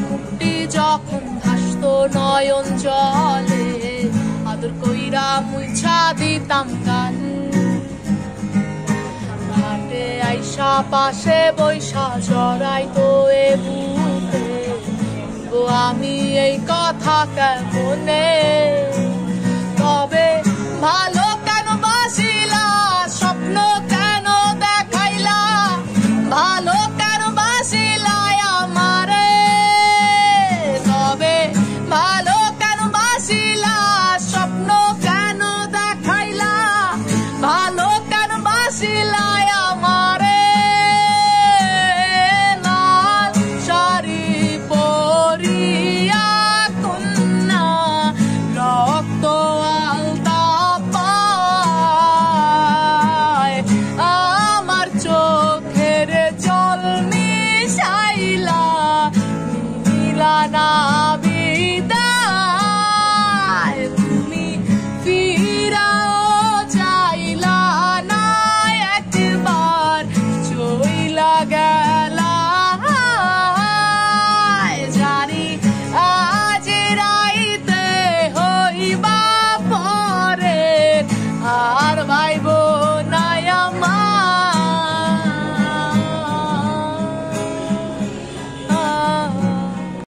মুক্তি যখন ভাসতো নয়ন জলে, আদর কইরা মুছা দিতাম গান। ঘাটে আইসা পাশে বৈশা জড়াইতো এ বুকে, আমি এই কথা কেমনে। তবে ভালো কেন বাসিলা, স্বপ্ন কেন দেখাইলা, ভালো কেন বাসিলা আমারে। তবে ভালো কেন বাসিলা, স্বপ্ন কেন দেখাইলা, ভালো কেন বাসিলা আমারে। লাল শাড়ি পরিয়া কন্যা রক্ত আলতা পায়, আমার চোখের জল মিশাইলা নীলা না